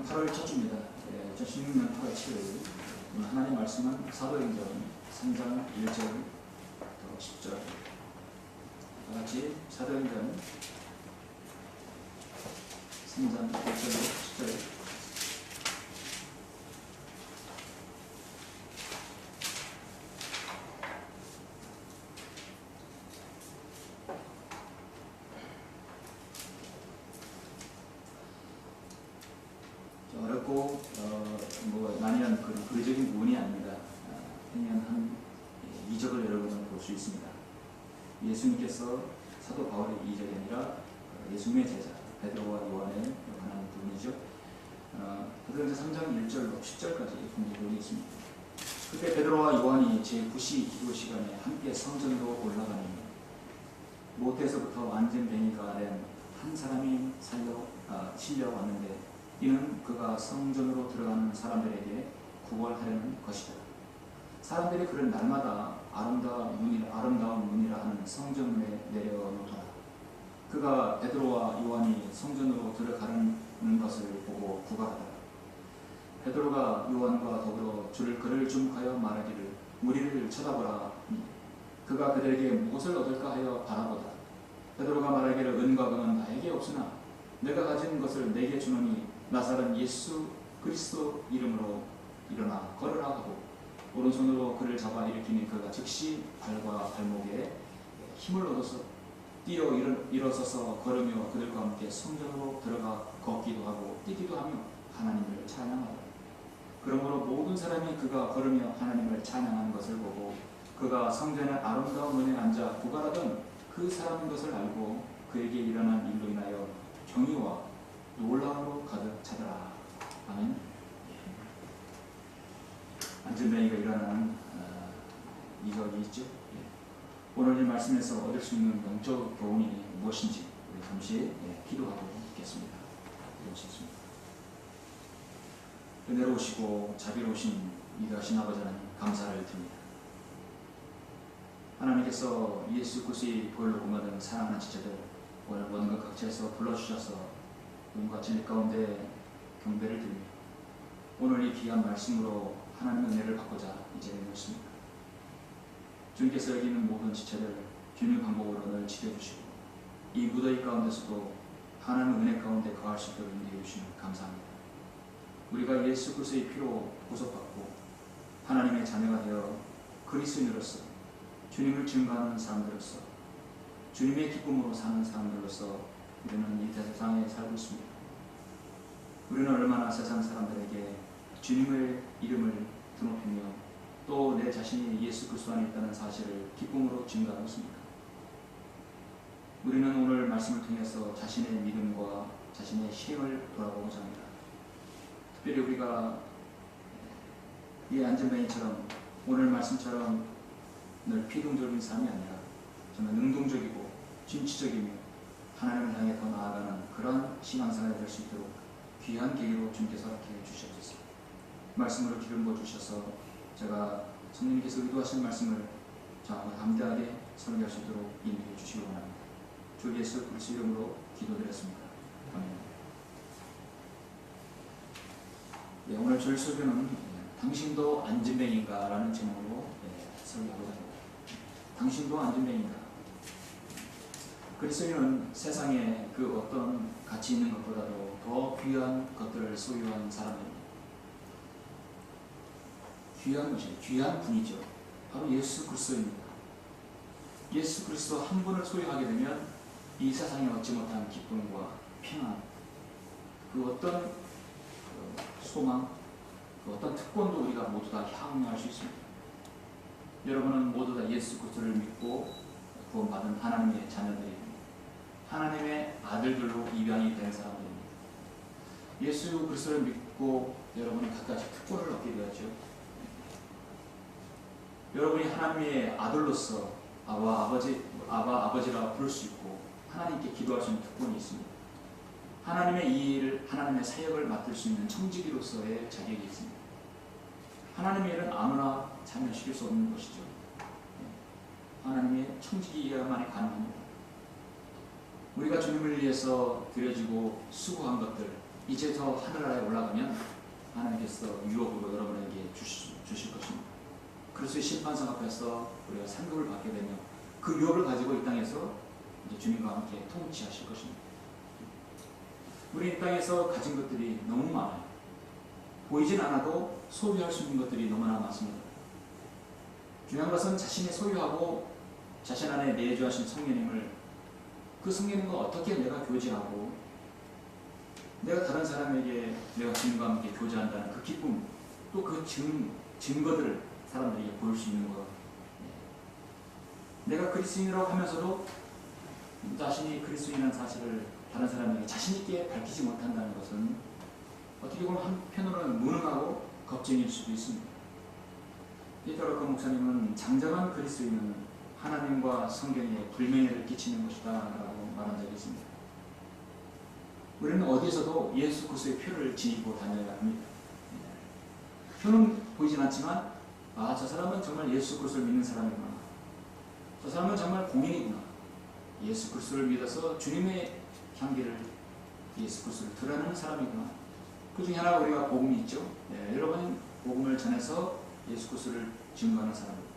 8월 첫 주입니다. 2016년 8월 7일. 오늘 하나님 말씀은 사도행전 3장 1절부터 10절. 다같이 사도행전 3장 1절부터 10절. 어렵고 많이는 그런 부분이 아닙니다. 그냥 한 2절을 여러분은 볼 수 있습니다. 예수님께서 사도 바울의 2절이 아니라 예수님의 제자 베드로와 요한을 역할하는 부분이죠. 사도행전 3장 1절로 10절까지 공부되어 있습니다. 그때 베드로와 요한이 제9시 기도 시간에 함께 성전으로 올라가니 못에서부터 안전뱅이가 된 한 사람이 실려 왔는데 이는 그가 성전으로 들어가는 사람들에게 구걸하려는 것이다. 사람들이 그를 날마다 아름다운 문이라 하는 성전문에 내려놓더라. 그가 베드로와 요한이 성전으로 들어가는 것을 보고 구걸하더라. 베드로가 요한과 더불어 그를 주목하여 말하기를 우리를 쳐다보라. 그가 그들에게 무엇을 얻을까 하여 바라보다. 베드로가 말하기를 은과 금은 나에게 없으나 내가 가진 것을 내게 주노니 나사렛 예수 그리스도 이름으로 일어나 걸으라 하고 오른손으로 그를 잡아 일으키니 그가 즉시 발과 발목에 힘을 얻어서 뛰어 일어서서 걸으며 그들과 함께 성전으로 들어가 걷기도 하고 뛰기도 하며 하나님을 찬양하더라. 그러므로 모든 사람이 그가 걸으며 하나님을 찬양하는 것을 보고 그가 성전의 아름다운 문에 앉아 구걸하던 그 사람인 것을 알고 그에게 일어난 일로 인하여 경의와 놀라움으로 가득 차더라. 아멘. 안전뱅이가 일어나는 이적이 있죠. 오늘 이 말씀에서 얻을 수 있는 영적 교훈이 무엇인지 우리 잠시 기도하고 있겠습니다. 기도하시겠습니다. 은혜로우시고 자비로우신 위대하신 아버지 하나님 감사를 드립니다. 하나님께서 예수 그리스도의 보혈로 구원받은 사랑하는 지체들 오늘 원각 각지에서 불러주셔서 눈과 진리 가운데 경배를 드리며 오늘 이 귀한 말씀으로 하나님의 은혜를 받고자 이 자리에 모였습니다. 주님께서 여기 있는 모든 지체들 주님 방법으로 오늘 지켜주시고 이 무더위 가운데서도 하나님의 은혜 가운데 거할 수 있도록 인도해 주시면 감사합니다. 우리가 예수 그리스도의 피로 구속받고 하나님의 자녀가 되어 그리스도인으로서 주님을 증거하는 사람들로서 주님의 기쁨으로 사는 사람들로서 우리는 이 세상에 살고 있습니다. 우리는 얼마나 세상 사람들에게 주님의 이름을 드높이며 또 내 자신이 예수 그리스도 안에 있다는 사실을 기쁨으로 증거하고 있습니다. 우리는 오늘 말씀을 통해서 자신의 믿음과 자신의 힘을 돌아보고자 합니다. 특별히 우리가 이 안전뱅이처럼 오늘 말씀처럼 늘 피동적인 삶이 아니라 정말 능동적이고 진취적이며 하나님을 향해 더 나아가는 그런 신앙생활이 될 수 있도록 귀한 계기로 주님께서 허락해 주시옵소서. 말씀으로 기름 부어 주셔서 제가 성령님께서 의도하신 말씀을 담대하게 설교할 수 있도록 인도해 주시기 원합니다. 주 예수 그리스도 이름으로 기도드렸습니다. 아멘. 오늘 저희 설교는 당신도 안전뱅인가 라는 제목으로 설교하고자 합니다. 당신도 안전뱅인가. 그리스도인은 세상에 그 어떤 가치 있는 것보다도 더 귀한 것들을 소유한 사람입니다. 귀한 것이 귀한 분이죠. 바로 예수 그리스도입니다. 예수 그리스도 한 분을 소유하게 되면 이 세상에 얻지 못한 기쁨과 평안, 그 어떤 소망, 그 어떤 특권도 우리가 모두 다 향유할 수 있습니다. 여러분은 모두 다 예수 그리스도를 믿고 구원받은 하나님의 자녀들입니다. 하나님의 아들들로 입양이 된 사람들입니다. 예수 그리스도를 믿고 여러분은 각가지 특권을 얻게 되었죠. 여러분이 하나님의 아들로서 아버지라 부를 수 있고 하나님께 기도할 수 있는 특권이 있습니다. 하나님의 이 일을, 하나님의 사역을 맡을 수 있는 청지기로서의 자격이 있습니다. 하나님의 일은 아무나 참여시킬 수 없는 것이죠. 하나님의 청지기야만이 가능합니다. 우리가 주님을 위해서 드려지고 수고한 것들, 이제 저 하늘나라에 올라가면 하나님께서 유업으로 여러분에게 주실 것입니다. 그리스도의 심판상 앞에서 우리가 상급을 받게 되며 그 유업을 가지고 이 땅에서 이제 주님과 함께 통치하실 것입니다. 우리 이 땅에서 가진 것들이 너무 많아요. 보이진 않아도 소유할 수 있는 것들이 너무나 많습니다. 중요한 것은 자신이 소유하고 자신 안에 내주하신 성령님을 그 성령님과 어떻게 내가 교제하고 내가 다른 사람에게 내가 주님과 함께 교제한다는 그 기쁨 또 그 증거들을 사람들에게 보일 수 있는 것. 내가 그리스도인이라고 하면서도 자신이 그리스도인이라는 사실을 다른 사람에게 자신있게 밝히지 못한다는 것은 어떻게 보면 한편으로는 무능하고 겁쟁일 수도 있습니다. 피터러커 목사님은 장정한 그리스도인은 하나님과 성경에 불명예를 끼치는 것이다 라고 말한 적이 있습니다. 우리는 어디에서도 예수 그리스도의 표를 지니고 다녀야 합니다. 표는 보이진 않지만 저 사람은 정말 예수 그리스도를 믿는 사람이구나. 저 사람은 정말 공인이구나. 예수 그리스도를 믿어서 주님의 향기를 예수 그리스도를 드러내는 사람이구나. 그 중에 하나가 우리가 복음이 있죠. 여러분 복음을 전해서 예수 그리스도를 증거하는 사람입니다.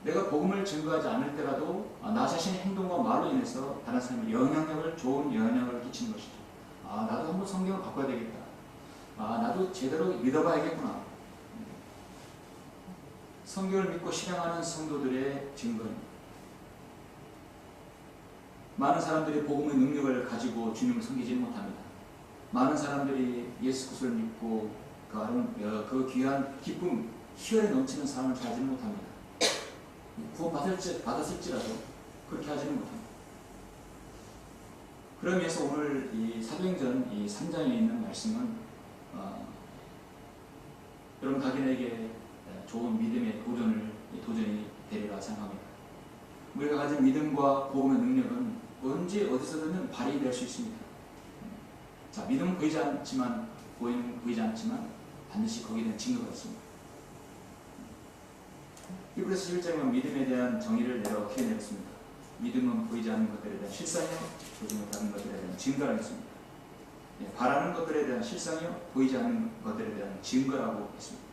내가 복음을 증거하지 않을 때라도 나 자신의 행동과 말로 인해서 다른 사람의 좋은 영향력을 끼치는 것이죠. 나도 한번 성경을 바꿔야 되겠다. 나도 제대로 믿어봐야겠구나. 성경을 믿고 실행하는 성도들의 증거입니다. 많은 사람들이 복음의 능력을 가지고 주님을 섬기지 못합니다. 많은 사람들이 예수 그리스도를 믿고 그 귀한 기쁨, 희열에 넘치는 삶을 살지는 못합니다. 구원 받았을지라도 그렇게 하지는 못합니다. 그런 의미에서 오늘 이 사도행전 이 3장에 있는 말씀은 여러분 각인에게 좋은 믿음의 도전이 되리라 생각합니다. 우리가 가진 믿음과 복음의 능력은 언제 어디서든 발휘될 수 있습니다. 믿음은 보이지 않지만 반드시 거기에 대한 증거가 있습니다. 히브리서 11장은 믿음에 대한 정의를 내가 어떻게 내렸습니다. 믿음은 보이지 않는 것들에 대한 실상이요, 보지 못하는 것들에 대한 증거라고 했습니다. 바라는 것들에 대한 실상이요, 보이지 않는 것들에 대한 증거라고 했습니다.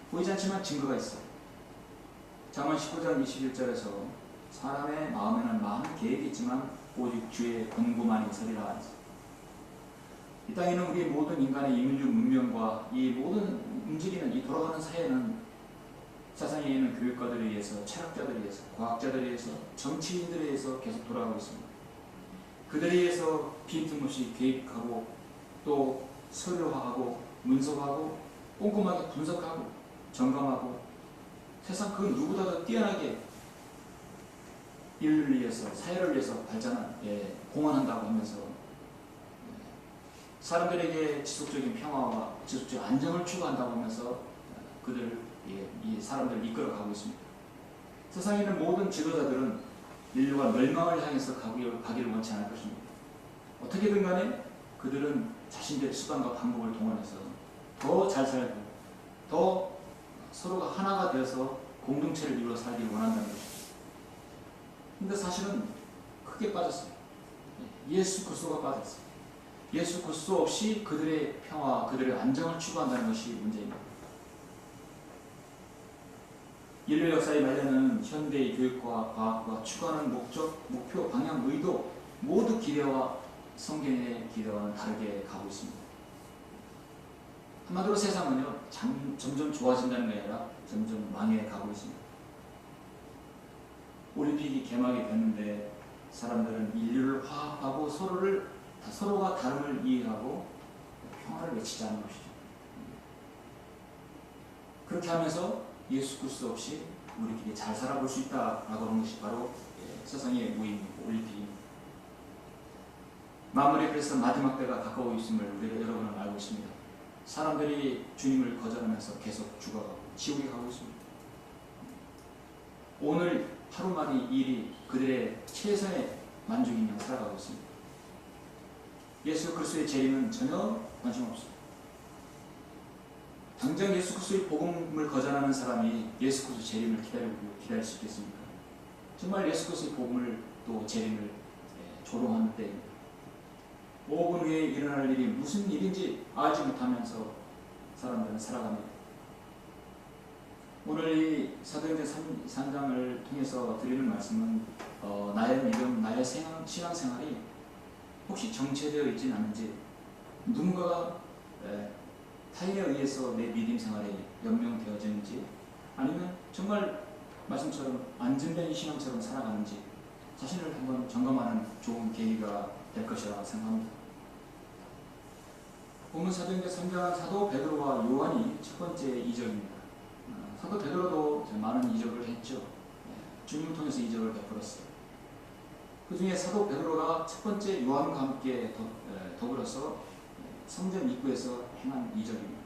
보이지 않지만 증거가 있어요. 잠언 19장 21절에서 사람의 마음에는 많은 계획이 있지만 오직 주의 권고만이 서리라 했습니다. 이 땅에는 우리 모든 인간의 인류 문명과 이 모든 움직이는 이 돌아가는 사회는 세상에 있는 교육가들에 의해서, 철학자들에 의해서, 과학자들에 의해서, 정치인들에 의해서 계속 돌아가고 있습니다. 그들에 의해서 빈틈없이 개입하고 또 서류화하고 문서화하고 꼼꼼하게 분석하고 점검하고 세상 그 누구보다도 뛰어나게 인류를 위해서, 사회를 위해서 공헌한다고 하면서 사람들에게 지속적인 평화와 지속적인 안정을 추구한다고 하면서 이 사람들을 이끌어가고 있습니다. 세상에 있는 모든 지도자들은 인류가 멸망을 향해서 가기를 원치 않을 것입니다. 어떻게든 간에 그들은 자신들의 수단과 방법을 동원해서 더 잘 살고 더 서로가 하나가 되어서 공동체를 이루어 살기를 원한다는 것입니다. 근데 사실은 크게 빠졌어요. 예수 그리스도가 빠졌어요. 예수 그리스도 없이 그들의 평화, 그들의 안정을 추구한다는 것이 문제입니다. 인류 역사의 말년은 현대의 교육과 과학과 추구하는 목표, 방향, 의도 모두 기대와 성경의 기대와는 다르게 가고 있습니다. 한마디로 세상은요 점점 좋아진다는 게 아니라 점점 망해 가고 있습니다. 올림픽이 개막이 됐는데 사람들은 인류를 화합하고 서로가 다름을 이해하고 평화를 외치지 않는 것이죠. 그렇게 하면서 예수 그리스도 없이 우리끼리 잘 살아볼 수 있다라고 하는 것이 바로 세상의 모임이고 올림픽입니다. 만물의 그래서 마지막 때가 가까워 있음을 우리가 여러분은 알고 있습니다. 사람들이 주님을 거절하면서 계속 죽어가고 지옥에 가고 있습니다. 오늘 하루만이 일이 그들의 최선의 만족인 양 살아가고 있습니다. 예수 그리스도의 재림은 전혀 관심 없습니다. 당장 예수 그리스도의 복음을 거절하는 사람이 예수 그리스도 재림을 기다릴 수 있겠습니까? 정말 예수 그리스도의 복음을 또 재림을 조롱하는 때입니다. 5분 후에 일어날 일이 무슨 일인지 알지 못하면서 사람들은 살아갑니다. 오늘 이 사도행전 3장을 통해서 드리는 말씀은 나의 믿음, 나의 신앙생활이 혹시 정체되어 있지는 않은지, 누군가가 타인에 의해서 내 믿음 생활이 연명되어지는지, 아니면 정말 말씀처럼 안전된 신앙처럼 살아가는지 자신을 한번 점검하는 좋은 계기가 될 것이라고 생각합니다. 본문 사도행전 3장 사도 베드로와 요한이 첫 번째 이적입니다. 사도 베드로도 많은 이적을 했죠. 주님을 통해서 이적을 베풀었어요. 그 중에 사도 베드로가 첫 번째 요한과 함께 더불어서 성전 입구에서 행한 이적입니다.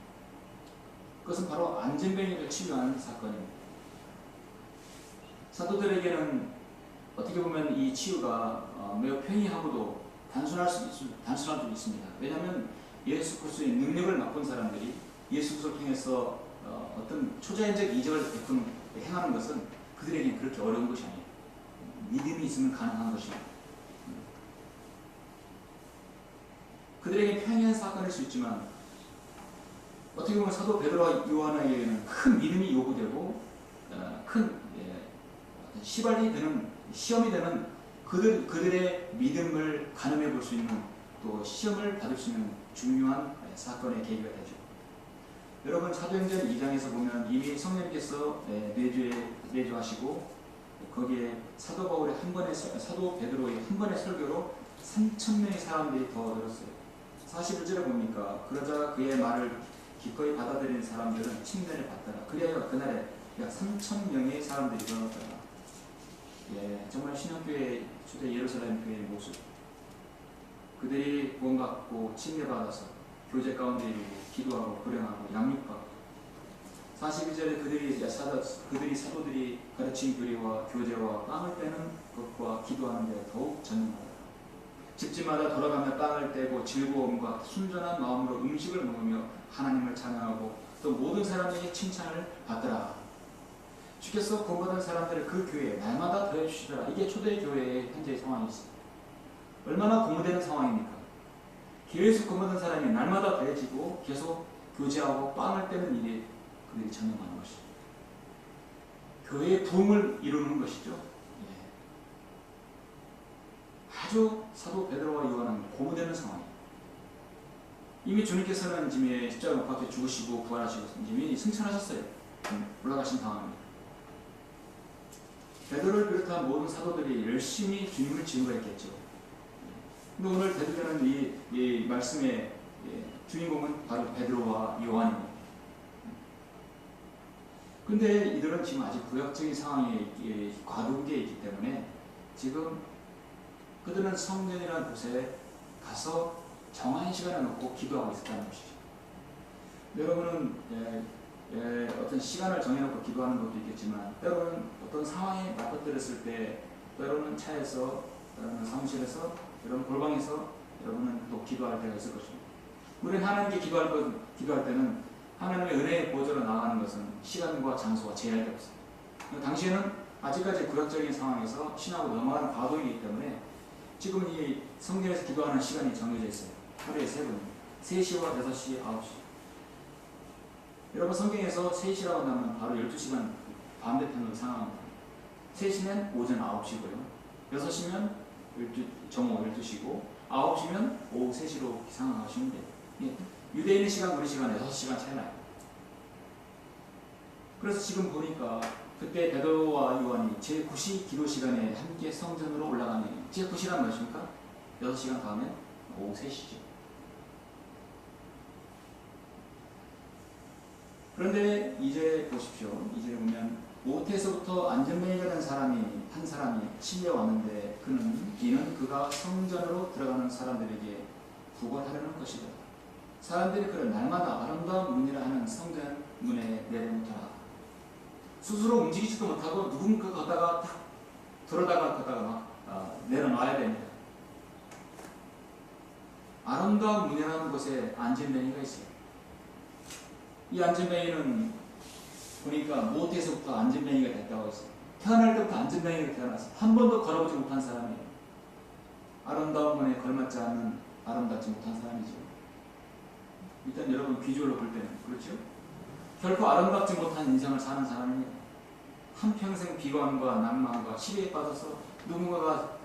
그것은 바로 안전뱅이를 치유하는 사건입니다. 사도들에게는 어떻게 보면 이 치유가 매우 평이하고도 단순할 수도 있습니다. 왜냐하면 예수 그리스도의 능력을 맛본 사람들이 예수 그리스도를 통해서 어떤 초자연적 이적을 행하는 것은 그들에게는 그렇게 어려운 것이 아니에요. 믿음이 있으면 가능한 것입니다. 그들에게 평이한 사건일 수 있지만 어떻게 보면 사도 베드로와 요한에게는 큰 믿음이 요구되고 큰 시발이 되는, 시험이 되는 그들의 믿음을 가늠해 볼 수 있는, 또 시험을 받을 수 있는 중요한 사건의 계기가 되죠. 여러분, 사도행전 2장에서 보면 이미 성령께서 내주하시고 거기에 사도 바울의 사도 베드로의 한 번의 설교로 3,000명의 사람들이 더 들었어요. 41절에 보니까 그러자 그의 말을 기꺼이 받아들이는 사람들은 칭찬을 받더라. 그리하여 그날에 약 3,000명의 사람들이 들었더라. 정말 신약교회 초대 예루살렘 교회의 모습. 그들이 구원받고 칭례받아서 교제 가운데 이르고 기도하고 불행하고 양육받고, 42절에 그들이 사도들이 가르친 교리와 교제와 빵을 떼는 것과 기도하는 데 더욱 전념하더라. 집집마다 돌아가며 빵을 떼고 즐거움과 순전한 마음으로 음식을 먹으며 하나님을 찬양하고 또 모든 사람에게 칭찬을 받더라. 주께서 구원받은 사람들을 그 교회에 날마다 더해주시더라. 이게 초대교회의 현재의 상황이 있습니다. 얼마나 고무되는 상황입니까? 교회에서 구원받은 사람이 날마다 더해지고 계속 교제하고 빵을 떼는 일에 그들이 전념하는 것입니다. 교회의 부흥을 이루는 것이죠. 아주 사도 베드로와 요한은 고무되는 상황이에요. 이미 주님께서는 이미 십자가 못 박혀 죽으시고 부활하시고 이미 승천하셨어요. 올라가신 상황입니다. 베드로를 비롯한 모든 사도들이 열심히 주님을 증거했겠죠. 근데 오늘 대두되는 이 말씀의 주인공은 바로 베드로와 요한입니다. 근데 이들은 지금 아직 구약적인 상황에 과도기에 있기 때문에 지금 그들은 성전이라는 곳에 가서 정한 시간을 놓고 기도하고 있었다는 것이죠. 여러분은 어떤 시간을 정해놓고 기도하는 것도 있겠지만 때로는 어떤 상황에 맞닥뜨렸을 때, 때로는 차에서, 때로는 사무실에서, 여러분 골방에서 여러분은 또 기도할 때가 있을 것입니다. 우리는 하나님께 기도할 때는 하나님의 은혜의 보좌로 나가는 것은 시간과 장소와 제약이 없습니다. 당시에는 아직까지 구약적인 상황에서 신학으로 넘어가는 과도이기 때문에 지금 이 성전에서 기도하는 시간이 정해져 있어요. 하루에 3번, 3시와 6시, 9시. 여러분 성경에서 3시라고 한다면 바로 12시간 반대편으로 상황합니다. 3시면 오전 9시고요. 6시면 정오 12시고 9시면 오후 3시로 상황하시면 돼요. 유대인의 시간, 우리 시간 6시간 차이 나요. 그래서 지금 보니까 그때 베드로와 요한이 제9시 기도 시간에 함께 성전으로 올라가는, 제9시란 무엇입니까? 6시간 다음에 오후 3시죠. 그런데 이제 보십시오. 이제 보면 모태에서부터 안전뱅이가 된 한 사람이 실려왔는데 이는 그가 성전으로 들어가는 사람들에게 구걸하려는 것이다. 사람들이 그를 날마다 아름다운 문이라 하는 성전 문에 내려놓더라. 스스로 움직이지도 못하고 누군가 걷다가 딱 들어다가 막 내려놔야 됩니다. 아름다운 문이라는 곳에 안전뱅이가 있어요. 이 안전뱅이는 보니까 모태에서부터 안전뱅이가 됐다고 했어요. 태어날 때부터 안전뱅이가 태어났어요. 한 번도 걸어보지 못한 사람이에요. 아름다운 문에 걸맞지 않는 아름답지 못한 사람이죠. 일단 여러분 비주얼로 볼 때는 그렇죠? 결코 아름답지 못한 인생을 사는 사람입니다. 한평생 비관과 낭만과 시리에 빠져서 누군가가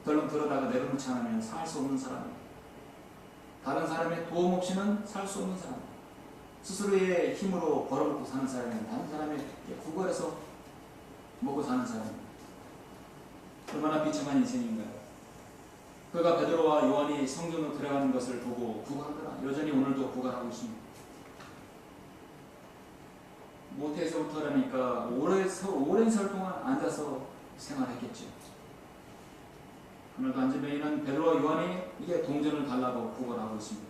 덜렁 들어다가 내려놓지 않으면 살 수 없는 사람입니다. 다른 사람의 도움 없이는 살 수 없는 사람, 스스로의 힘으로 벌어먹고 사는 사람은 다른 사람의 구걸해서 먹고 사는 사람입니다. 얼마나 비참한 인생인가요? 그가 베드로와 요한이 성전으로 들어가는 것을 보고 구걸하더라. 여전히 오늘도 구걸하고 있습니다. 모태에서부터라니까 오랜 세월 동안 앉아서 생활했겠죠. 오늘도 안전뱅이는 베드로와 요한이 이게 동전을 달라고 구걸하고 있습니다.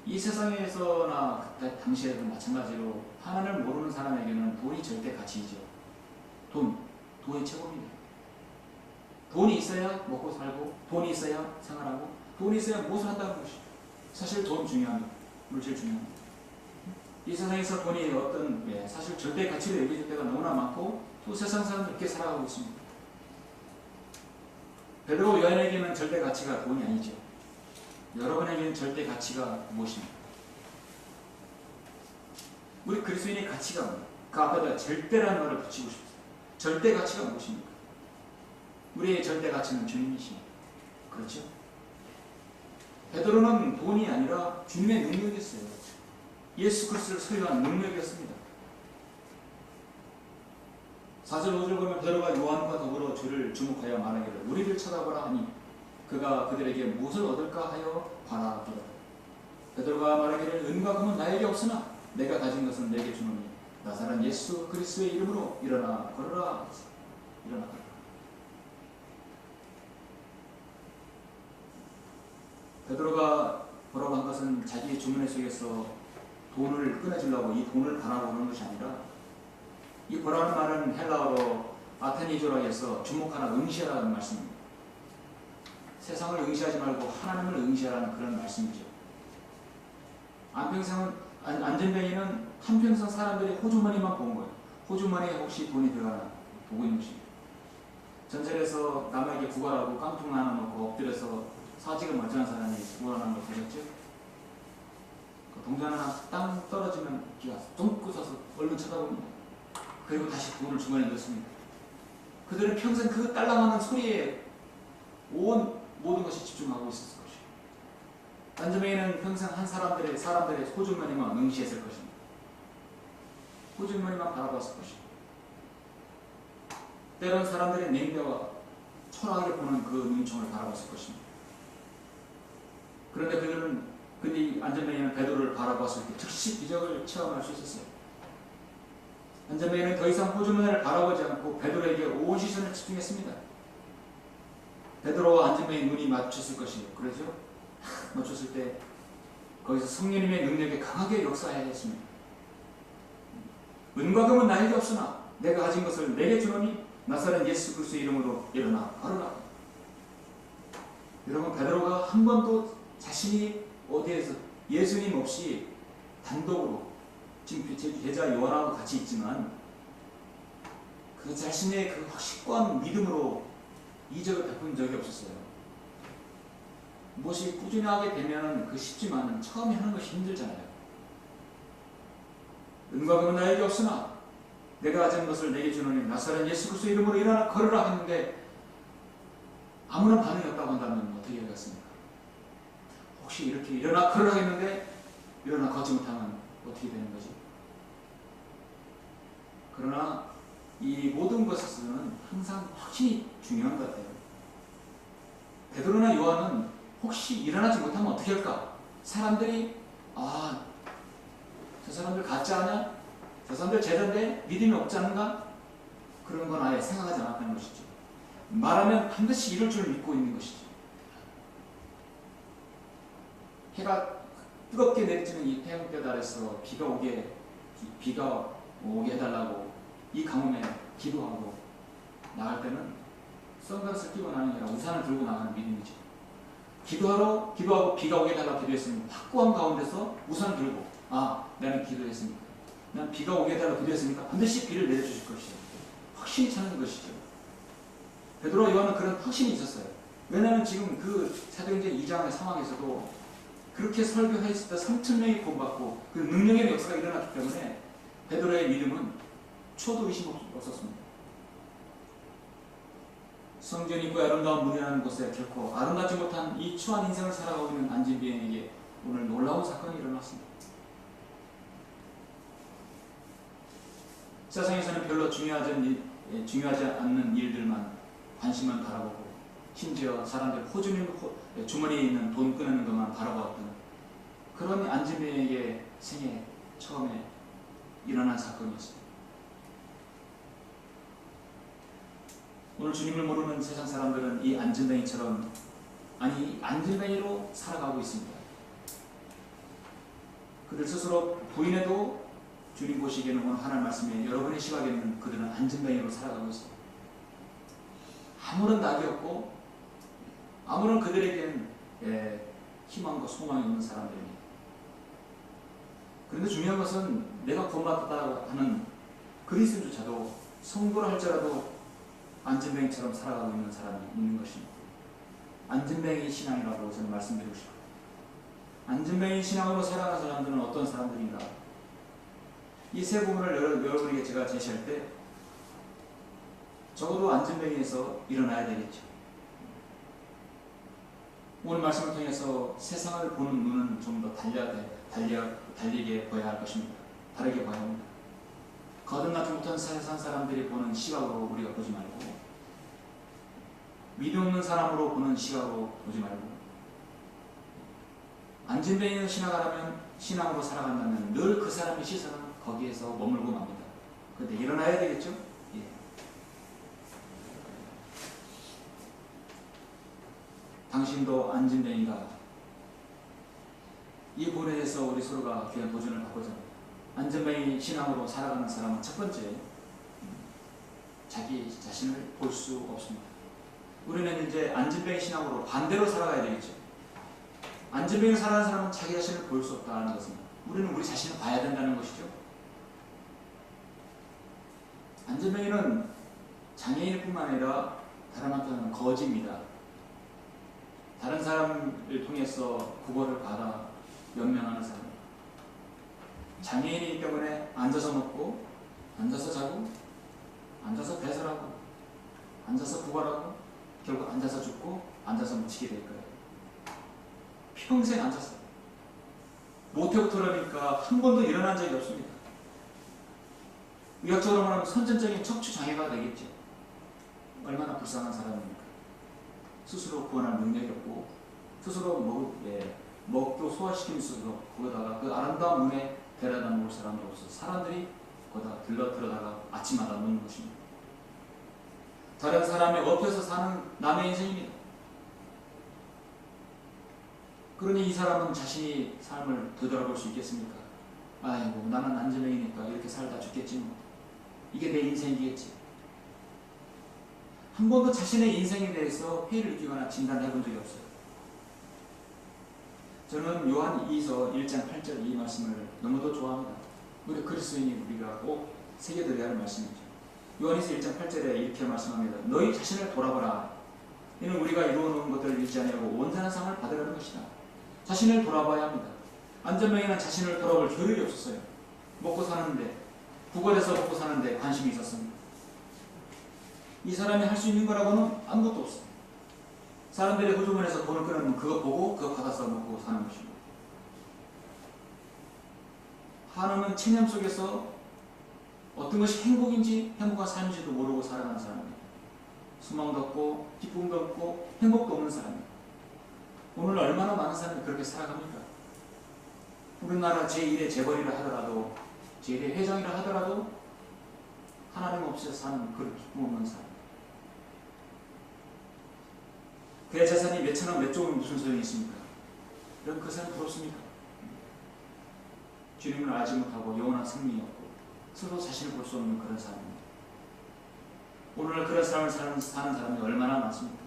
이 세상에서나 그때 당시에도 마찬가지로 하나님을 모르는 사람에게는 돈이 절대 가치이죠. 돈이 최고입니다. 돈이 있어야 먹고 살고, 돈이 있어야 생활하고, 돈이 있어야 무엇을 한다는 것이 사실 돈 중요합니다. 물질 중요합니다. 이 세상에서 돈이 어떤 사실 절대 가치로 여겨질 때가 너무나 많고 또 세상 사람들 그렇게 살아가고 있습니다. 베드로 요한에게는 절대 가치가 돈이 아니죠. 여러분에게는 절대 가치가 무엇입니까? 우리 그리스도인의 가치가 뭐예요? 그 앞에다 절대라는 말을 붙이고 싶어요. 절대 가치가 무엇입니까? 우리의 절대 가치는 주님이십니다. 그렇죠? 베드로는 돈이 아니라 주님의 능력이었어요. 예수 그리스도를 소유한 능력이었습니다. 4절 5절 보면 베드로가 요한과 더불어 주를 주목하여 말하기를 우리를 쳐다보라 하니 그가 그들에게 무엇을 얻을까 하여 바라보라. 베드로가 말하기를 은과 금은 나에게 없으나 내가 가진 것은 내게 주노니 나사렛 예수 그리스도의 이름으로 일어나 걸어라. 일어나 걸어라. 베드로가 보라고 한 것은 자기의 주머니 속에서 돈을 꺼내주려고 이 돈을 바라보는 것이 아니라 이 보라는 말은 헬라어로 아테니조라에서 주목하라, 응시하라는 말씀입니다. 세상을 응시하지 말고 하나님을 응시하라는 그런 말씀이죠. 안전뱅이는 한평생 사람들이 호주머니만 본 거예요. 호주머니에 혹시 돈이 들어가나 보고 있는 것입니다. 전설에서 남에게 구걸하고 깡통 하나 놓고 엎드려서 사직을 멀쩡한 사람이 구걸하는 걸 보셨죠? 그 동전 하나 땅 떨어지면 기가 뚱 끄서서 얼른 쳐다봅니다. 그리고 다시 돈을 주머니에 넣습니다. 그들은 평생 그 딸랑하는 소리에 모든 것이 집중하고 있었을 것이에요. 안전뱅이는 평생 사람들의 호주머니만 응시했을 것입니다. 호주머니만 바라봤을 것입니다. 때론 사람들의 냉대와 초라하게 보는 그 눈총을 바라봤을 것입니다. 근데 이 안전뱅이는 베드로를 바라봤을 때 즉시 기적을 체험할 수 있었어요. 안전뱅이는 더 이상 호주머니를 바라보지 않고 베드로에게 온 시선을 집중했습니다. 베드로와 안전뱅이 눈이 맞췄을 것이에요. 그렇죠? 맞췄을 때 거기서 성령님의 능력이 강하게 역사해야 했습니다. 은과 금은 나에게 없으나 내가 가진 것을 내게 주노니 나사렛 예수 그리스도의 이름으로 일어나 걸어라. 여러분, 베드로가 한 번도 자신이 어디에서 예수님 없이 단독으로 지금 제자 요한하고 같이 있지만 그 자신의 그 확실한 믿음으로 이적을 베푼 적이 없었어요. 무엇이 꾸준히 하게 되면 그 쉽지만 처음에 하는 것이 힘들잖아요. 은과 금은 나에게 없으나 내가 가진 것을 내게 주노니 나사렛 예수 그리스도 이름으로 일어나 걸으라 했는데 아무런 반응이 없다고 한다면 어떻게 하겠습니까? 혹시 이렇게 일어나 걸으라 했는데 일어나 걷지 못하면 어떻게 되는 거지? 그러나 이 모든 것에서는 항상 확신이 중요한 것 같아요. 베드로나 요한은 혹시 일어나지 못하면 어떻게 할까? 사람들이 저 사람들 가짜냐? 저 사람들 제자인데 믿음이 없지 않은가? 그런 건 아예 생각하지 않았다는 것이죠. 말하면 반드시 이룰 줄 믿고 있는 것이죠. 해가 뜨겁게 내리쬐는 이 태양볕 아래서 비가 오게 해달라고 이 가뭄에 기도하고 나갈 때는 선글라스를 끼고 나는 게 아니라 우산을 들고 나가는 믿음이죠. 기도하고 비가 오게 해달라고 기도했으면 확고한 가운데서 우산을 들고 나는 기도했으니까 난 비가 오게 해달라고 기도했으니까 반드시 비를 내려주실 것이죠. 확신이 차는 것이죠. 베드로와 요한은 그런 확신이 있었어요. 왜냐하면 지금 그 사도행전 2장의 상황에서도 그렇게 설교했을 때 3,000명이 구원받고 그 능력의 역사가 일어났기 때문에 베드로의 믿음은 초도 의심 없었습니다. 성전이 있고 아름다운 문이라는 곳에 결코 아름답지 못한 이 추한 인생을 살아가고 있는 안진뱅에게 오늘 놀라운 사건이 일어났습니다. 세상에서는 별로 중요하지 않는 일들만 관심만 바라보고 심지어 사람들 주머니에 있는 돈 꺼내는 것만 바라보았던 그런 안진뱅에게 생애 처음에 일어난 사건이었습니다. 오늘 주님을 모르는 세상 사람들은 이 안진뱅이처럼 안진뱅이로 살아가고 있습니다. 그들 스스로 부인해도 주님 보시기에는 오늘 하나님 말씀에 여러분의 시각에는 그들은 안진뱅이로 살아가고 있습니다. 아무런 낙이 없고 아무런 그들에게는 희망과 소망이 없는 사람들입니다. 그런데 중요한 것은 내가 구원받았다 하는 그리스도조차도 성도를 할지라도 안진뱅이처럼 살아가고 있는 사람이 있는 것입니다. 안진뱅이 신앙이라고 저는 말씀드리고 싶어요. 안진뱅이 신앙으로 살아가는 사람들은 어떤 사람들인가? 이 세 부분을 여러분에게 제가 제시할 때 적어도 안진뱅이에서 일어나야 되겠죠. 오늘 말씀을 통해서 세상을 보는 눈은 좀 더 달리게 보여야 할 것입니다. 다르게 봐야 합니다. 거듭나지 못한 세상 사람들이 보는 시각으로 우리가 보지 말고 믿음 없는 사람으로 보는 시각으로 보지 말고 안진뱅이는 신앙으로 살아간다면 늘 그 사람의 시선은 거기에서 머물고 맙니다. 그런데 일어나야 되겠죠? 예. 당신도 안진뱅이가 이 부분에 대해서 우리 서로가 귀한 도전을 받고자 합니다. 안진뱅이 신앙으로 살아가는 사람은 첫 번째, 자기 자신을 볼 수 없습니다. 우리는 이제 안진뱅이 신앙으로 반대로 살아가야 되겠죠. 안진뱅이로 살아가는 사람은 자기 자신을 볼 수 없다는 것은 우리는 우리 자신을 봐야 된다는 것이죠. 안진뱅이는 장애인일 뿐만 아니라 다른 한편은 거지입니다. 다른 사람을 통해서 구걸을 받아 연명하는 사람. 장애인이기 때문에 앉아서 먹고, 앉아서 자고, 앉아서 배설하고, 앉아서 구걸하고, 결국 앉아서 죽고, 앉아서 묻히게 될 거예요. 평생 앉아서. 모태부터 그러니까 한 번도 일어난 적이 없습니다. 의학적으로 말하면 선천적인 척추장애가 되겠죠. 얼마나 불쌍한 사람입니까? 스스로 구원할 능력이 없고, 스스로 먹고 소화시키면서도 거기다가 그 아름다운 문에 데려다 놓을 사람도 없어서 사람들이 거기다 들어다가 아침마다 놓는 것입니다. 다른 사람의 엎여서 사는 남의 인생입니다. 그러니 이 사람은 자신이 삶을 되돌아볼 수 있겠습니까? 아이고 나는 안진뱅이니까 이렇게 살다 죽겠지 뭐. 이게 내 인생이겠지. 한 번도 자신의 인생에 대해서 회의를 느끼거나 진단을 해본 적이 없어요. 저는 요한 2서 1장 8절 이 말씀을 너무도 좋아합니다. 우리 그리스도인이 우리가 꼭 새겨들어야 할 말씀이죠. 요한 2서 1장 8절에 이렇게 말씀합니다. 너희 자신을 돌아보라. 이는 우리가 이루어놓은 것들을 잃지 아니하고 온전한 상을 받으라는 것이다. 자신을 돌아봐야 합니다. 안진뱅이는 자신을 돌아볼 겨를이 없었어요. 먹고 사는데, 구걸해서 먹고 사는데 관심이 있었습니다. 이 사람이 할 수 있는 거라고는 아무것도 없어요. 사람들의 구조문에서 돈을 끊으면 그거 보고 그거 받아서 먹고 사는 것입니다. 한우는 체념 속에서 어떤 것이 행복인지 행복한 삶인지도 모르고 살아가는 사람입니다. 소망도 없고 기쁨도 없고 행복도 없는 사람입니다. 오늘 얼마나 많은 사람이 그렇게 살아갑니까? 우리나라 제1의 재벌이라 하더라도 제1의 회장이라 하더라도 하나님 없이 사는 그런 기쁨 없는 사람. 그의 재산이 몇 천원 몇 조면 무슨 소용이 있습니까? 그럼 그 사람 부럽습니까? 주님을 알지 못하고 영원한 생명이 없고 스스로 자신을 볼 수 없는 그런 사람입니다. 오늘 그런 사람을 사는 사람이 얼마나 많습니까?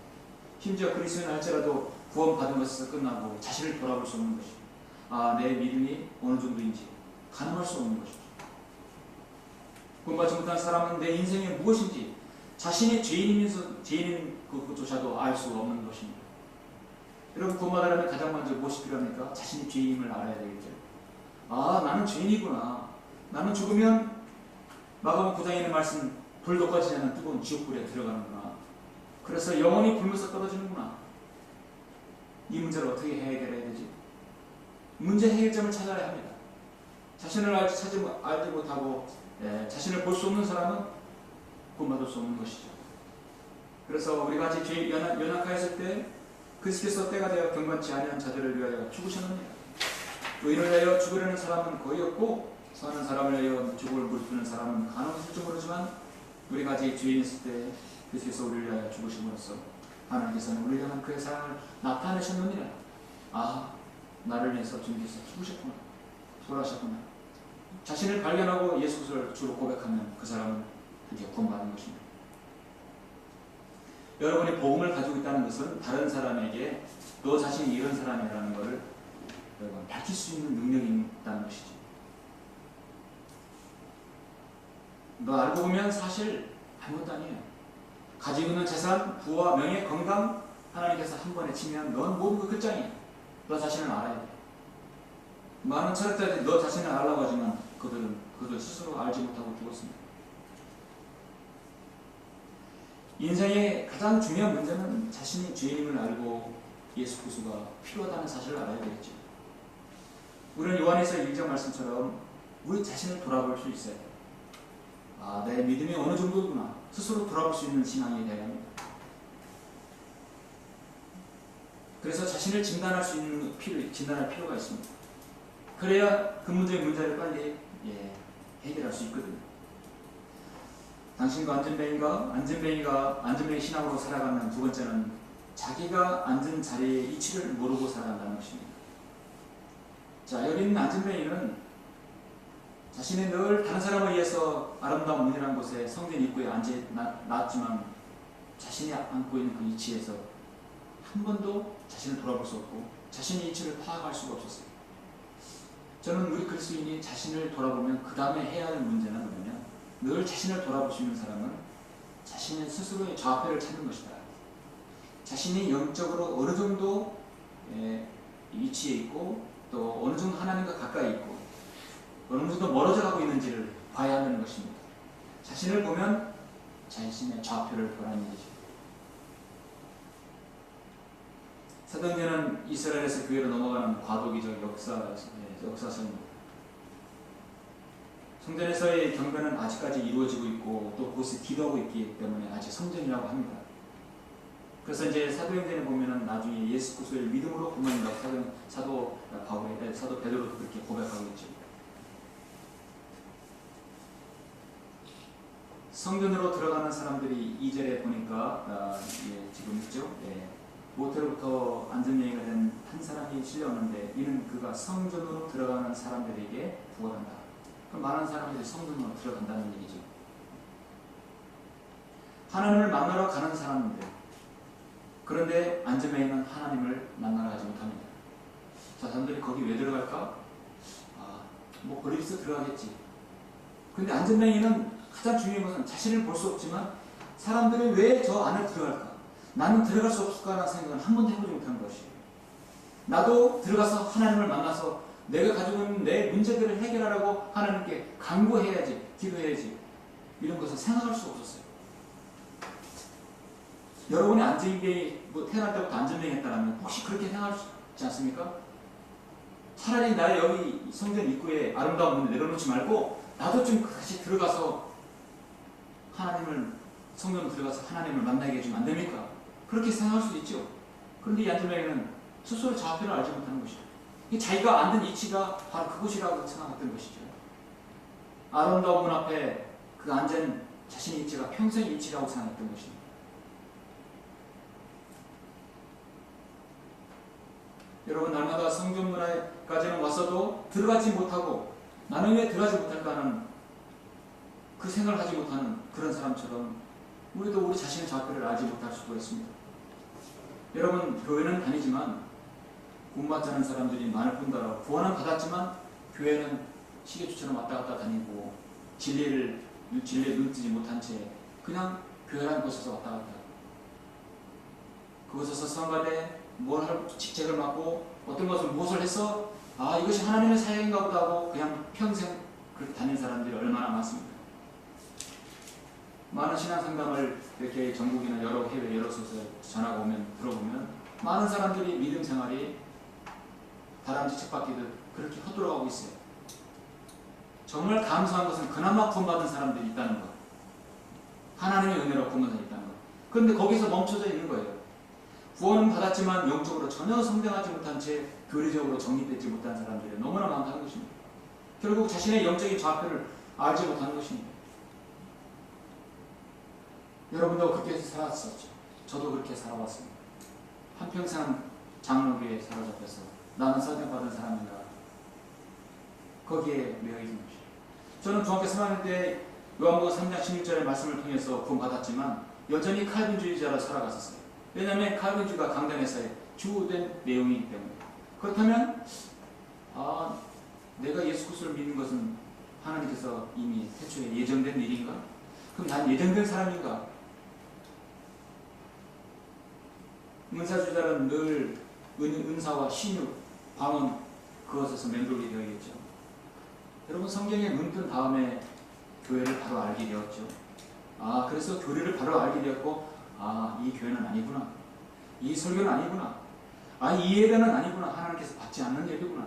심지어 그리스도인 할지라도 구원받은 것에서 끝나고 자신을 돌아볼 수 없는 것입니다. 내 믿음이 어느 정도인지 가늠할 수 없는 것입니다. 구원받지 못한 사람은 내 인생이 무엇인지 자신이 죄인인 그것조차도 알 수가 없는 것입니다. 여러분, 구원받으려면 가장 먼저 무엇이 필요합니까? 자신이 죄인임을 알아야 되겠죠. 아, 나는 죄인이구나. 나는 죽으면 마가복음 9장에 있는 말씀, 불도 꺼지지 않는 뜨거운 지옥불에 들어가는구나. 그래서 영원히 불면서 떨어지는구나. 이 문제를 어떻게 해결해야 되지? 문제 해결점을 찾아야 합니다. 자신을 알지 못하고 자신을 볼 수 없는 사람은 구원받을 수 없는 것이죠. 그래서 우리 같이 죄 연약하였을 때 그리스도께서 때가 되어 경건치 아니한 자들을 위하여 죽으셨느니라. 의인을 위하여 죽으려는 사람은 거의 없고 사는 사람을 위하여 죽음을 무릅쓰는 사람은 간혹 있을지 모르지만 우리 같이 죄인 있을 때 그리스도께서 우리를 위하여 죽으심으로써 하나님께서는 우리를 향한 그의 사랑을 나타내셨느니라. 아, 나를 위해서 주님께서 죽으셨구나. 돌아가셨구나. 자신을 발견하고 예수 그리스도를 주로 고백하면 그 사람은 드디어 구원받는 것입니다. 여러분이 복음을 가지고 있다는 것은 다른 사람에게 너 자신이 이런 사람이라는 것을 밝힐 수 있는 능력이 있다는 것이죠. 너 알고 보면 사실 아무것도 아니에요. 가지고 있는 재산, 부와 명예, 건강 하나님께서 한 번에 치면 넌 모든 거 끝장이야. 너 자신을 알아야 돼. 많은 철학자들이 너 자신을 알라고 하지만 그들 스스로 알지 못하고 죽었습니다. 인생의 가장 중요한 문제는 자신이 죄인임을 알고 예수 그리스도가 필요하다는 사실을 알아야 되겠죠. 우리는 요한에서 1장 말씀처럼 우리 자신을 돌아볼 수 있어요. 아, 내 믿음이 어느 정도구나. 스스로 돌아볼 수 있는 신앙이 되어야 합니다. 그래서 자신을 진단할 필요가 있습니다. 그래야 그 문제를 빨리 해결할 수 있거든요. 당신과 안전뱅이가 신앙으로 살아가는 두 번째는 자기가 앉은 자리의 이치를 모르고 살아간다는 것입니다. 자, 여기 있는 안전뱅이는 자신이 늘 다른 사람에 의해서 아름다운 문이라는 곳에 성전 입구에 앉았지만 자신이 앉고 있는 그 위치에서 한 번도 자신을 돌아볼 수 없고 자신의 이치를 파악할 수가 없었어요. 저는 우리 그리스도인이 자신을 돌아보면 그 다음에 해야 할 문제는 뭐냐면 늘 자신을 돌아볼 수 있는 사람은 자신의 스스로의 좌표를 찾는 것이다. 자신이 영적으로 어느 정도 위치에 있고 또 어느 정도 하나님과 가까이 있고 어느 정도 멀어져 가고 있는지를 봐야 하는 것입니다. 자신을 보면 자신의 좌표를 보라는 얘기죠. 사도행전은 이스라엘에서 교회로 넘어가는 과도기적 역사서입니다. 성전에서의 경배는 아직까지 이루어지고 있고 또 그것을 기도하고 있기 때문에 아직 성전이라고 합니다. 그래서 이제 사도행전에 보면은 나중에 예수 그리스도를 믿음으로 구원한다고 사도 베드로도 그렇게 고백하고 있죠. 성전으로 들어가는 사람들이 2절에 보니까 지금 있죠. 모태로부터 안전여인가 된 한 사람이 실려오는데 이는 그가 성전으로 들어가는 사람들에게 구원한다. 그럼 많은 사람들이 성전으로 들어간다는 얘기죠. 하나님을 만나러 가는 사람인데 그런데 안전여인은 하나님을 만나러 가지 못합니다. 자, 사람들이 거기 왜 들어갈까? 뭐 버리서 들어가겠지. 그런데 안전여인은 가장 중요한 것은 자신을 볼 수 없지만 사람들이 왜 저 안에 들어갈까? 나는 들어갈 수 없을까라는 생각은 한 번도 해보지 못한 것이에요. 나도 들어가서 하나님을 만나서 내가 가지고 있는 내 문제들을 해결하라고 하나님께 간구해야지, 기도해야지, 이런 것을 생각할 수 없었어요. 여러분이 안전뱅이, 태어날 때부터 안전뱅이 했다면 혹시 그렇게 생각하지 않습니까? 차라리 나 여기 성전 입구에 아름다운 문을 내려놓지 말고 나도 좀 다시 들어가서 성전으로 들어가서 하나님을 만나게 해주면 안 됩니까? 그렇게 생각할 수도 있죠. 그런데 이 안전뱅이는 스스로 좌표를 알지 못하는 것이죠. 자기가 앉은 위치가 바로 그곳이라고 생각했던 것이죠. 아름다운 문 앞에 그 앉은 자신의 위치가 평생 위치라고 생각했던 것입니다. 여러분, 날마다 성전 문화까지는 왔어도 들어가지 못하고 나는 왜 들어가지 못할까 하는 그 생각을 하지 못하는 그런 사람처럼 우리도 우리 자신의 좌표를 알지 못할 수도 있습니다. 여러분, 교회는 다니지만 구원받지 않은 사람들이 많을 뿐더러 구원은 받았지만 교회는 시계추처럼 왔다 갔다 다니고 진리에 눈뜨지 못한 채 그냥 교회라는 곳에서 왔다 갔다 하고 그곳에서 성가대 뭘 할 직책을 맡고 어떤 것을 무엇을 해서 이것이 하나님의 사역인가 보다 하고 그냥 평생 그렇게 다닌 사람들이 얼마나 많습니까? 많은 신앙 상담을 이렇게 전국이나 여러 해외 여러 곳에 전화가 오면 들어보면 많은 사람들이 믿음 생활이 다람쥐 책 받기듯 그렇게 헛돌아가고 있어요. 정말 감사한 것은 그나마 구원받은 사람들이 있다는 것, 하나님의 은혜로 구원받은 사람이 있다는 것. 그런데 거기서 멈춰져 있는 거예요. 구원은 받았지만 영적으로 전혀 성장하지 못한 채 교리적으로 정립되지 못한 사람들이 너무나 많다는 것입니다. 결국 자신의 영적인 좌표를 알지 못하는 것입니다. 여러분도 그렇게 살았었죠. 저도 그렇게 살아왔습니다. 한평생 장로교에 사로잡혀서 나는 선택받은 사람인가 거기에 매여 있는 것이죠. 저는 중학교 3학년 때 요한복음 3장 16절의 말씀을 통해서 구원받았지만 여전히 칼빈주의자로 살아갔었어요. 왜냐하면 칼빈주의가 강단에서의 주된 내용이기 때문에. 그렇다면 내가 예수 그리스도를 믿는 것은 하나님께서 이미 태초에 예정된 일인가? 그럼 난 예정된 사람인가? 은사주의자는 늘 은사와 신유, 방언 그것에서 맴돌게 되어 있죠. 여러분 성경에 눈 뜬 다음에 교회를 바로 알게 되었죠. 그래서 교회를 바로 알게 되었고 이 교회는 아니구나. 이 설교는 아니구나. 이 예배는 아니구나. 하나님께서 받지 않는 예배구나.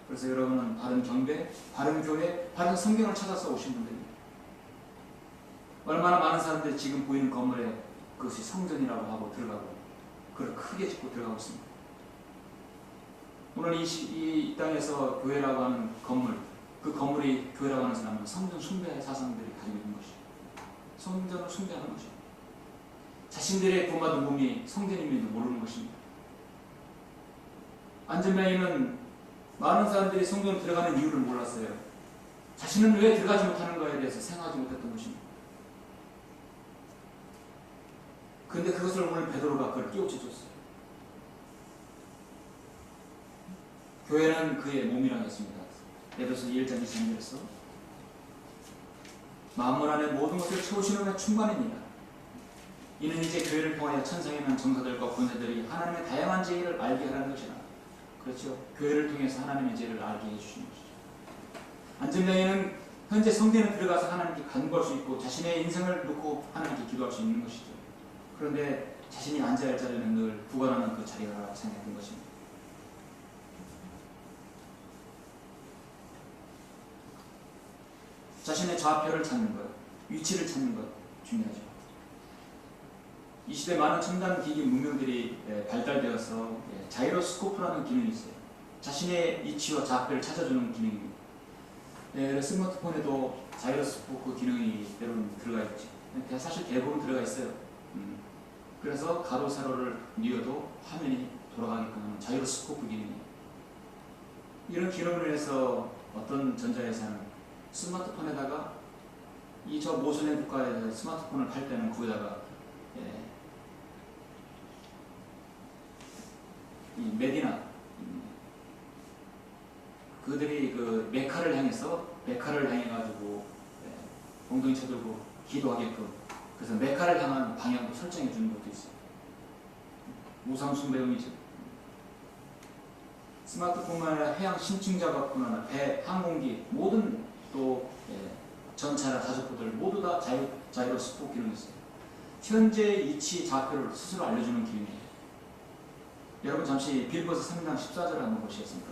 그래서 여러분은 바른 경배, 바른 교회, 바른 성경을 찾아서 오신 분들입니다. 얼마나 많은 사람들이 지금 보이는 건물에 그것이 성전이라고 하고 들어가고 그걸 크게 짓고 들어가고 있습니다. 오늘 이 땅에서 교회라고 하는 건물, 그 건물이 교회라고 하는 사람은 성전 숭배 사상들이 가지고 있는 것이죠. 성전을 숭배하는 것이죠. 자신들의 구원받은 몸이 성전임에도 모르는 것입니다. 안전뱅이는 많은 사람들이 성전에 들어가는 이유를 몰랐어요. 자신은 왜 들어가지 못하는 것에 대해서 생각하지 못했던 것입니다. 그런데 그것을 오늘 베드로가 그걸 깨우쳐 줬어요. 교회는 그의 몸이라고 했습니다. 에베소서 1장 23절에서 만물 안에 모든 것을 채우시는 의 충만입니다. 이는 이제 교회를 통하여 천상에 있는 정사들과 권세들이 하나님의 다양한 지혜를 알게 하라는 것이라. 그렇죠. 교회를 통해서 하나님의 지혜를 알게 해주시는 것이죠. 안전뱅이는 현재 성전에 들어가서 하나님께 간구할 수 있고 자신의 인생을 놓고 하나님께 기도할 수 있는 것이죠. 그런데 자신이 앉아야 할 자리는 늘 구걸하는 그 자리가 생각된 것입니다. 자신의 좌표를 찾는 것, 위치를 찾는 것 중요하죠. 이 시대 많은 첨단 기기 문명들이 발달되어서 자이로스코프라는 기능이 있어요. 자신의 위치와 좌표를 찾아주는 기능입니다. 스마트폰에도 자이로스코프 기능이 때로는 들어가 있죠. 사실 대부분 들어가 있어요. 그래서 가로 세로를 뉘어도 화면이 돌아가게끔 하는 자이로스코프 기능이에요. 이런 기능을 해서 어떤 전자회사는 스마트폰에다가 저 모슬렘 국가에서 스마트폰을 팔 때는 거기다가 이 메디나 그들이 그 메카를 향해가지고 엉덩이 쳐들고 기도하게끔 그래서 메카를 향한 방향도 설정해 주는 것도 있어요. 우상숭배용이죠. 스마트폰만 아니라 해양 심층작업뿐 아니라 배, 항공기 모든 또 전차나 자주포들 모두 다 자이로스코프 기능이 있어요. 현재 위치 좌표를 스스로 알려주는 기능이에요. 여러분 잠시 빌보서 3장 14절을 한번 보시겠습니까?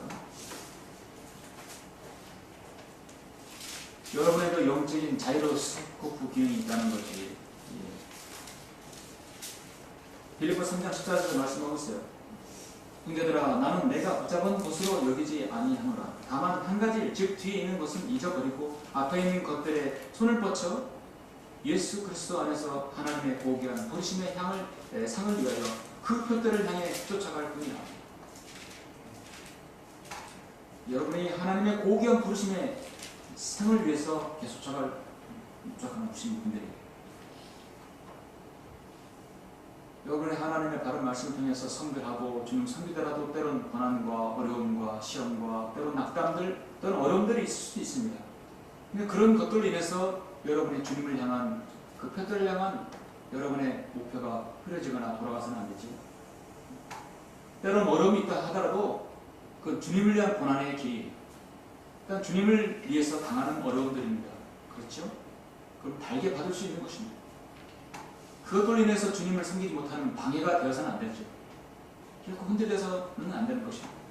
여러분에도 영적인 자이로스코프 기능이 있다는 것이 빌보서 3장 14절에서 말씀하고 있어요. 형제들아 나는 내가 붙잡은 것으로 여기지 아니하노라. 다만 한 가지 즉 뒤에 있는 것은 잊어버리고 앞에 있는 것들에 손을 뻗쳐 예수 그리스도 안에서 하나님의 고귀한 부르심의 상을 위하여 그 표대를 향해 쫓아갈 뿐이라. 여러분이 하나님의 고귀한 부르심의 상을 위해서 계속 쫓아가는 분들이에요. 여러분의 하나님의 바른 말씀을 통해서 선별하고 주님 선비더라도 때론 고난과 어려움과 시험과 때론 낙담들 또는 어려움들이 있을 수도 있습니다. 근데 그런 것들로 인해서 여러분이 주님을 향한 그 표대를 향한 여러분의 목표가 흐려지거나 돌아가서는 안 되지. 때로는 어려움이 있다 하더라도 그 주님을 위한 고난의 길이, 그러니까 주님을 위해서 당하는 어려움들입니다. 그렇죠? 그럼 달게 받을 수 있는 것입니다. 그것으로 인해서 주님을 섬기지 못하는 방해가 되어서는 안 되죠. 결코 흔들려서는 안 되는 것입니다.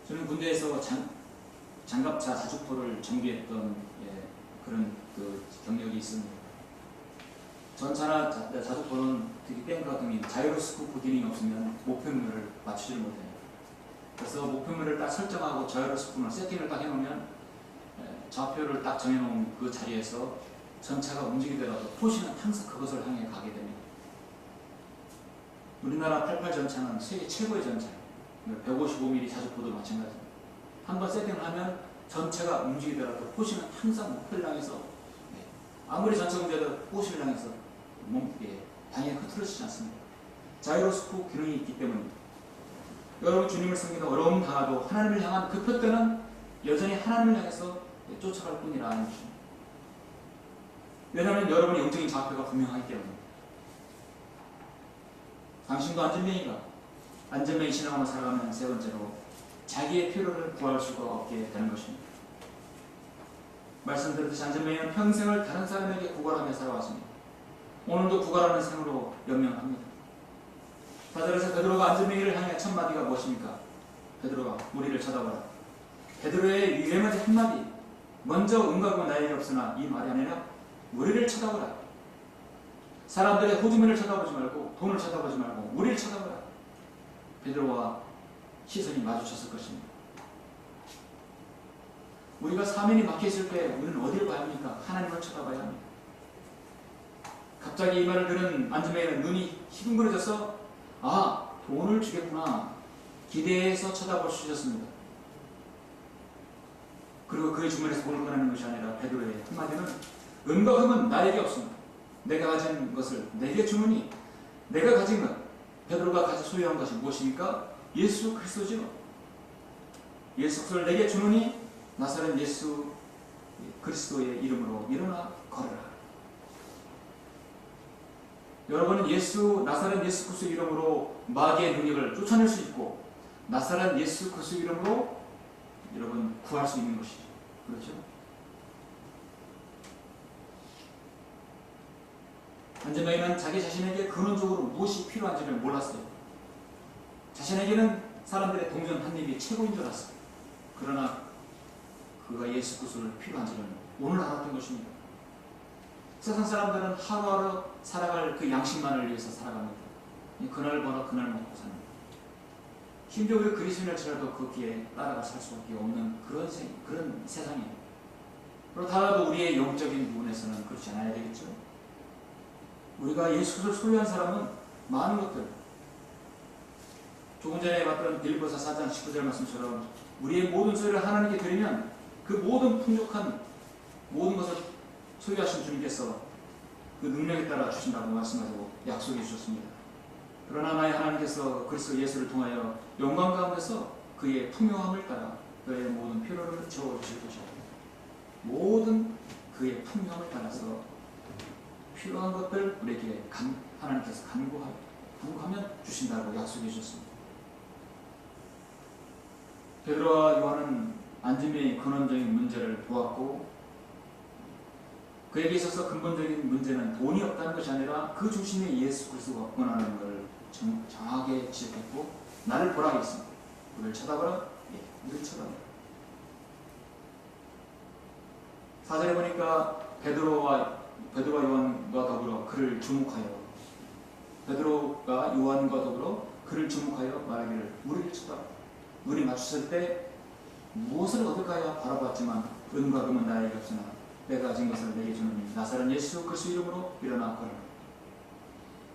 저는 군대에서 장갑차 자주포를 정비했던 그런 그 경력이 있습니다. 전차나 자주포는 특히 뱅크 같은 게 자이로스코프 기능이 없으면 목표물을 맞추지 못해요. 그래서 목표물을 딱 설정하고 자이로스코프를 세팅을 딱 해놓으면 좌표를 딱 정해놓은 그 자리에서 전차가 움직이더라도 포신은 항상 그것을 향해 가게 됩니다. 우리나라 88 전차는 세계 최고의 전차예요. 155mm 자주포도 마찬가지입니다. 한번 세팅을 하면 전차가 움직이더라도 포신은 항상 목표를 향해서, 아무리 전차 문제도 포신을 향해서 방향이 흐트러지지 않습니다. 자이로스코프 기능이 있기 때문입니다. 여러분 주님을 섬기다 어려움 당하도 하나님을 향한 그 표대는 여전히 하나님을 향해서 쫓아갈 뿐이라는 것입니다. 왜냐하면 여러분의 영적인 좌표가 분명하기 때문입니다. 당신도 안전뱅이 신앙으로 살아가면 세 번째로 자기의 필요를 구할 수가 없게 되는 것입니다. 말씀드렸듯이 안전뱅이는 평생을 다른 사람에게 구걸하며 살아왔습니다. 오늘도 구걸하는 생으로 연명합니다. 사절에서 베드로가 안전뱅이를 향해 첫 마디가 무엇입니까? 베드로가 우리를 쳐다보라. 베드로의 유일한 한마디, 먼저 은과금은 나에게 없으나 이 말이 아니라 우리를 쳐다보라. 사람들의 호주머니를 쳐다보지 말고 돈을 쳐다보지 말고 우리를 쳐다보라. 베드로와 시선이 마주쳤을 것입니다. 우리가 사면이 막혀있을 때 우리는 어디를 봐야 합니까? 하나님을 쳐다봐야 합니다. 갑자기 이 말을 들은 안전뱅이는 눈이 희둥그레져서 돈을 주겠구나 기대해서 쳐다볼 수 있었습니다. 그리고 그의 주머니에서 돈을 꺼내는 것이 아니라 베드로의 한마디는 은과 금은 나에게 없습니다. 내가 가진 것을 내게 주노니, 내가 가진 것, 베드로가 가져 소유한 것이 무엇입니까? 예수 그리스도죠. 예수 그리스도를 내게 주노니 나사렛 예수 그리스도의 이름으로 일어나 걸어라. 여러분은 나사렛 예수 그리스도 이름으로 마귀의 능력을 쫓아낼 수 있고 나사렛 예수 그리스도 이름으로 여러분 구할 수 있는 것이죠. 그렇죠? 안전뱅이는 자기 자신에게 근원적으로 무엇이 필요한지를 몰랐어요. 자신에게는 사람들의 동전 한 입이 최고인 줄 알았어요. 그러나 그가 예수 그리스도를 필요한지는 오늘 알았던 것입니다. 세상 사람들은 하루하루 살아갈 그 양식만을 위해서 살아갑니다. 그날 벌어 그날 먹고 삽니다. 심지어 우리 그리스도인일지라도 거기에 따라가 살 수밖에 없는 그런 세상이에요. 그렇다고 우리의 영적인 부분에서는 그렇지 않아야 되겠죠. 우리가 예수 그리스도를 소유한 사람은 많은 것들, 조금 전에 봤던 빌립보서 4장 19절 말씀처럼 우리의 모든 소유를 하나님께 드리면 그 모든 풍족한 모든 것을 소유하신 주님께서 그 능력에 따라 주신다고 말씀하고 약속해 주셨습니다. 그러나 나의 하나님께서 그리스도 예수를 통하여 영광 가운데서 그의 풍요함을 따라 그의 모든 필요를 채워주실 것입니다. 모든 그의 풍요함을 따라서 필요한 것들 우리에게 하나님께서 간구하면 주신다고 약속해 주셨습니다. 베드로와 요한은 안전뱅이의 근원적인 문제를 보았고 그에게 있어서 근본적인 문제는 돈이 없다는 것이 아니라 그 중심에 예수 그리스도가 원하는 것을 정확하게 지적했고 나를 보라 했습니다. 우리를 쳐다보라? 우리를 쳐다보라. 4절에 보니까 베드로와 요한과 더불어 그를 주목하여 말하기를 우리를 쳐다보라. 눈이 맞췄을 때 무엇을 얻을까요? 바라보았지만 은과 금은 나에게 없으나 내가 가진 것을 내게 주노니 나사렛 예수 그리스도 이름으로 일어나 걸어라.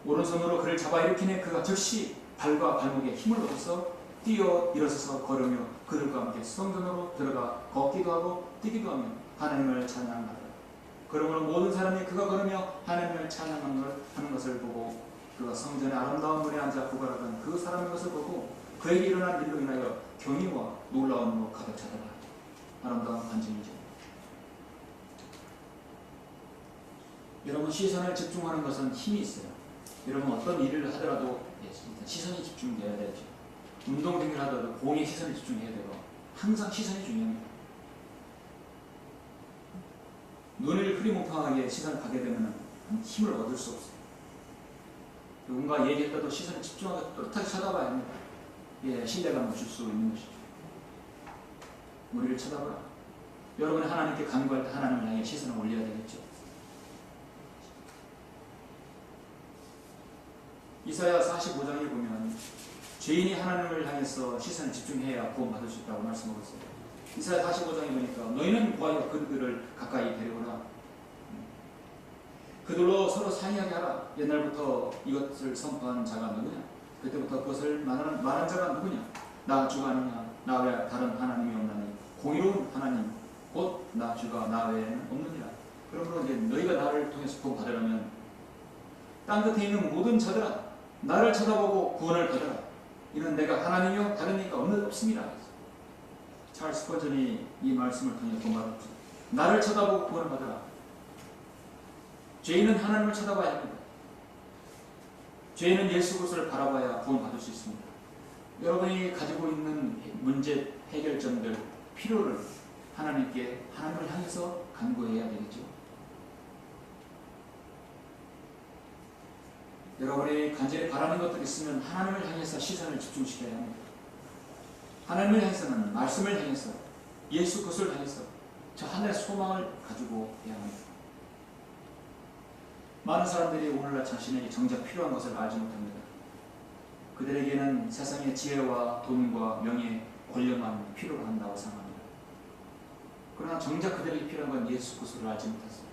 오른손으로 그를 잡아 일으키니 그가 즉시 발과 발목에 힘을 얻어서 뛰어 일어서서 걸으며 그들과 함께 성전으로 들어가 걷기도 하고 뛰기도 하며 하나님을 찬양하더라. 그러므로 모든 사람이 그가 걸으며 하나님을 찬양하는 것을 보고 그가 성전의 아름다운 문에 앉아 구걸하던 그 사람의 것을 보고 그에게 일어난 일로 인하여 경의와 놀라움으로 가득 차더라. 아름다운 간증이죠. 여러분 시선을 집중하는 것은 힘이 있어요. 여러분 어떤 일을 하더라도 시선이 집중돼야 되죠. 운동 등을 하더라도 공에 시선이 집중해야 되고 항상 시선이 중요합니다. 눈을 흐리멍텅하게 시선을 가게 되면 힘을 얻을 수 없어요. 누군가 얘기했다도 시선을 집중하게 떳하게 쳐다봐야 합니다. 예, 신뢰감을 줄 수 있는 것이죠. 우리를 쳐다보라. 여러분이 하나님께 간구할 때 하나님을 향해 시선을 올려야 되겠죠. 이사야 45장에 보면 죄인이 하나님을 향해서 시선을 집중해야 구원받을 수 있다고 말씀하고 있어요. 이사야 45장에 보니까 너희는 구하여 그들을 가까이 데려오라. 그들로 서로 상의하게 하라. 옛날부터 이것을 선포한 자가 누구냐? 그때부터 그것을 말한 자가 누구냐? 나 주가 아니냐? 나 외에 다른 하나님이 없나니 공의로운 하나님 곧 나 주가 나 외에는 없느니라. 그러므로 이제 너희가 나를 통해서 구원 받으려면 땅 끝에 있는 모든 자들아 나를 쳐다보고 구원을 받으라. 이는 내가 하나님이요 다른 이가 없습니다. 찰스 스펀전이 이 말씀을 통해 구원받았죠. 나를 쳐다보고 구원을 받으라. 죄인은 하나님을 쳐다봐야 합니다. 죄인은 예수 그리스도를 바라봐야 구원받을 수 있습니다. 여러분이 가지고 있는 문제 해결점들 필요를 하나님을 향해서 간구해야 되겠죠. 여러분이 간절히 바라는 것들이 있으면 하나님을 향해서 시선을 집중시켜야 합니다. 하나님을 향해서는 말씀을 향해서 예수 그리스도를 향해서 저 하늘의 소망을 가지고 해야 합니다. 많은 사람들이 오늘날 자신에게 정작 필요한 것을 알지 못합니다. 그들에게는 세상의 지혜와 돈과 명예, 권력만 필요로 한다고 생각합니다. 그러나 정작 그들에게 필요한 건 예수 그리스도를 알지 못했어요.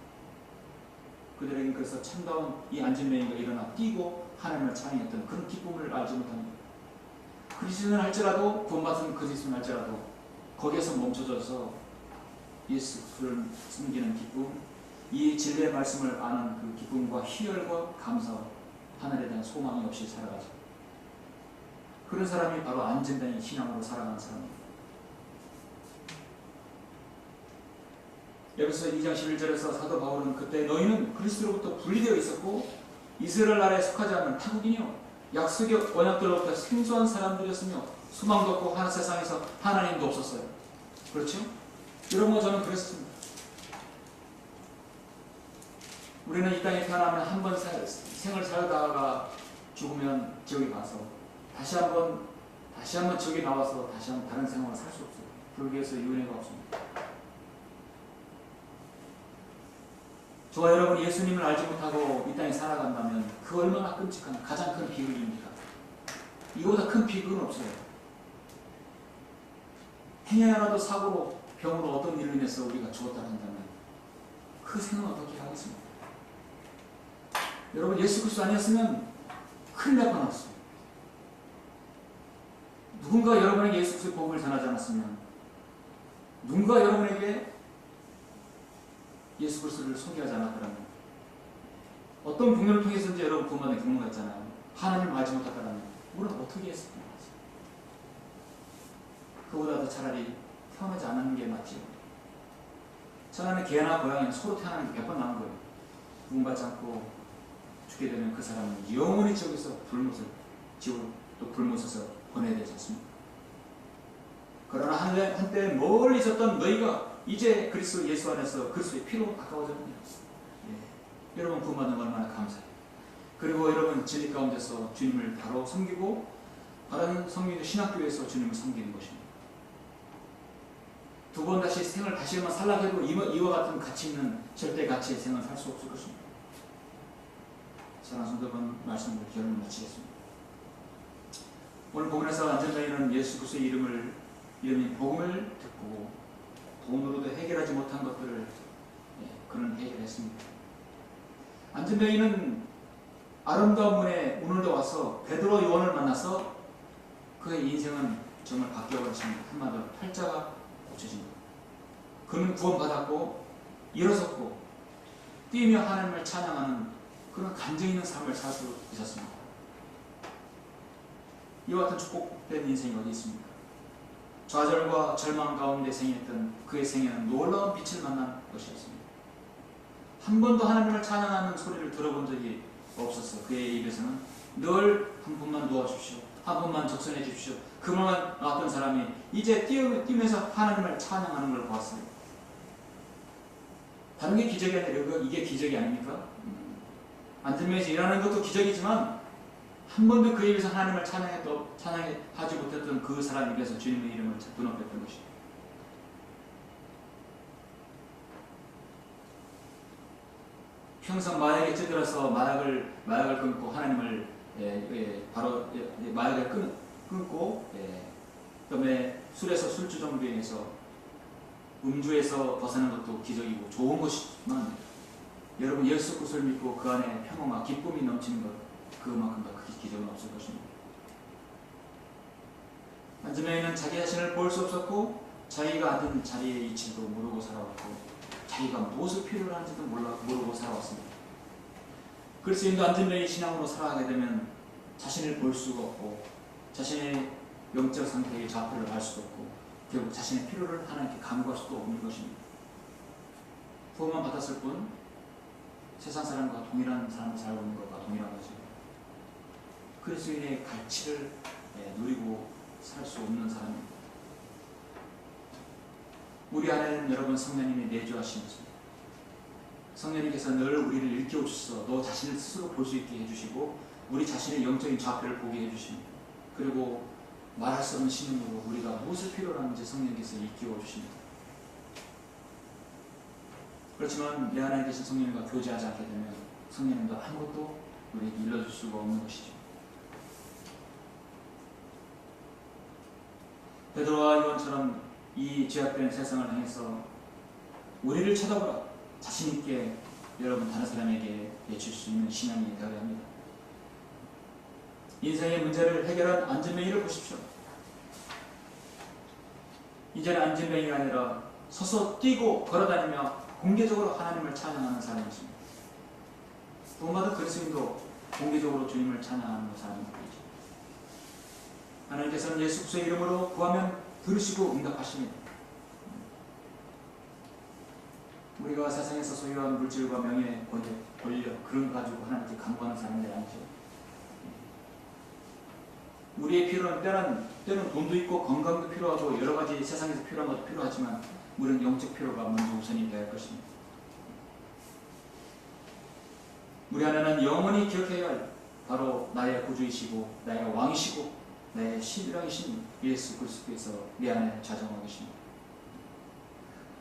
그들에게는 그래서 참다운 이 안진뱅이가 일어나 뛰고 하나님을 찬양했던 그런 기쁨을 알지 못합니다. 그리스도는 할지라도 구원받은 그리스도는 할지라도 거기에서 멈춰져서 예수 그리스도를 숨기는 기쁨, 이 진리의 말씀을 아는 그 기쁨과 희열과 감사, 하늘에 대한 소망이 없이 살아가죠. 그런 사람이 바로 안진뱅이 신앙으로 살아가는 사람입니다. 여기서 2장 11절에서 사도 바울은 그때 너희는 그리스도로부터 분리되어 있었고 이스라엘 나라에 속하지 않는 타국이며 약속의 언약들로부터 생소한 사람들이었으며 소망도 없고 세상에서 하나님도 없었어요. 그렇죠? 여러분 저는 그랬습니다. 우리는 이 땅에 태어나면 한 번 생을 살다가 죽으면 지옥에 가서 다시 한번 지옥에 나와서 다시 한번 다른 생활을 살 수 없어요. 불교에서 윤회가 없습니다. 저와 여러분이 예수님을 알지 못하고 이 땅에 살아간다면 그 얼마나 끔찍한 가장 큰 비극입니다. 이거보다 큰 비극은 없어요. 행여 하나도 사고로 병으로 어떤 일로 인해서 우리가 죽었다 한다면 그 생은 어떻게 하겠습니까? 여러분 예수 그리스도 아니었으면 큰일 날 뻔했어요. 누군가 여러분에게 예수 그리스도의 복음을 전하지 않았으면 누군가 여러분에게 예수 그리스도를 소개하지 않았더라면 어떤 경륜을 통해서든지 여러분 구원받는 경로가 있잖아요. 하나님을 알지 못했다면 우리는 어떻게 했을까? 그보다도 차라리 태어나지 않는 게 맞지요. 천하는 개나 고양이는 서로 태어나는 게 몇 번 나온 거예요. 구원받지 않고 죽게 되면 그 사람은 영원히 지옥에서 지옥 또 불못에서 보내야 되지 않습니까? 그러나 한때 멀리 있었던 너희가 이제 그리스도 예수 안에서 그리스도의 피로 가까워졌느냐. 예. 여러분 구원받는 거 얼마나 감사해요. 그리고 여러분 진리 가운데서 주님을 바로 섬기고 바른 성민의 신학교에서 주님을 섬기는 것입니다. 두 번 다시 생을 다시 한번 살라고 해도 이와 같은 가치 있는 절대 가치의 생을 살 수 없을 것입니다. 사랑하는 성도분 말씀을 결론을 마치겠습니다. 오늘 복음에서 안전자인은 예수 그리스도의 이름이 복음을 듣고 돈으로도 해결하지 못한 것들을 그는 해결했습니다. 안전자인은 아름다운 문에 오늘도 와서 베드로 요한을 만나서 그의 인생은 정말 바뀌어버렸습니다. 한마디로 팔자가 고쳐집니다. 그는 구원받았고 일어섰고 뛰며 하나님을 찬양하는 그런 감정 있는 삶을 살 수 있었습니다. 이와 같은 축복된 인생이 어디 있습니까? 좌절과 절망 가운데 생했던 그의 생애는 놀라운 빛을 만난 것이었습니다. 한 번도 하나님을 찬양하는 소리를 들어본 적이 없었어. 그의 입에서는 늘 한 분만 도와주십시오. 한 분만 적선해 주십시오. 그 말만 나왔던 사람이 이제 뛰면서 하나님을 찬양하는 걸 보았어요. 다른 게 기적이 아니라 이게 기적이 아닙니까? 안전면에서 일하는 것도 기적이지만 한 번도 그 입에서 하나님을 찬양하지 못했던 그 사람 입에서 주님의 이름을 드높였던 것입니다. 평생 마약에 찌들어서 마약을 끊고 하나님을 바로 마약을 끊고 그다음에 술에서 술주정뱅에서 음주에서 벗어난 것도 기적이고 좋은 것이지만 여러분 예수 그리스도를 믿고 그 안에 평화와 기쁨이 넘치는 것 그만큼 더 큰 기적은 없을 것입니다. 안전뱅이는 자기 자신을 볼 수 없었고 자기가 앉은 자리의 이치도 모르고 살아왔고 자기가 무엇을 필요로 하는지도 모르고 살아왔습니다. 그리스도인도 안전뱅이 신앙으로 살아가게 되면 자신을 볼 수가 없고 자신의 영적 상태의 좌표를 알 수도 없고 결국 자신의 필요를 하나님께 간구할 수도 없는 것입니다. 구원만 받았을 뿐 세상 사람과 동일한 삶을 살고 있는 것과 동일한 것입니다. 그리스도인의 가치를 누리고 살 수 없는 사람입니다. 우리 안에는 여러분 성령님이 내주하신 것입니다. 성령님께서 늘 우리를 일깨워 주셔서 너 자신을 스스로 볼 수 있게 해주시고 우리 자신의 영적인 좌표를 보게 해주십니다. 그리고 말할 수 없는 신음으로 우리가 무엇을 필요로 하는지 성령님께서 일깨워 주십니다. 그렇지만 내 안에 계신 성령님과 교제하지 않게 되면 성령님도 아무것도 우리에게 일러줄 수가 없는 것이죠. 베드로와 요한처럼 이 죄악된 세상을 향해서 우리를 쳐다보라 자신 있게 여러분 다른 사람에게 내줄 수 있는 신앙이 되어야 합니다. 인생의 문제를 해결한 안전뱅이를 보십시오. 이제는 안전뱅이가 아니라 서서 뛰고 걸어다니며 공개적으로 하나님을 찬양하는 사람이십니다. 구원받은 그리스도인도 공개적으로 주님을 찬양하는 사람입니다. 하나님께서는 예수 그리스도의 이름으로 구하면 들으시고 응답하십니다. 우리가 세상에서 소유한 물질과 명예, 권력 그런 거 가지고 하나님께 간구하는 사람들이 아니죠. 우리의 필요는 때는 돈도 있고 건강도 필요하고 여러 가지 세상에서 필요한 것도 필요하지만 우리는 영적 필요가 먼저 우선이 되어야 할 것입니다. 우리 안에는 영원히 기억해야 할 바로 나의 구주이시고 나의 왕이시고 나의 신이라이신 예수 그리스도께서 내 안에 좌정하고 계십니다.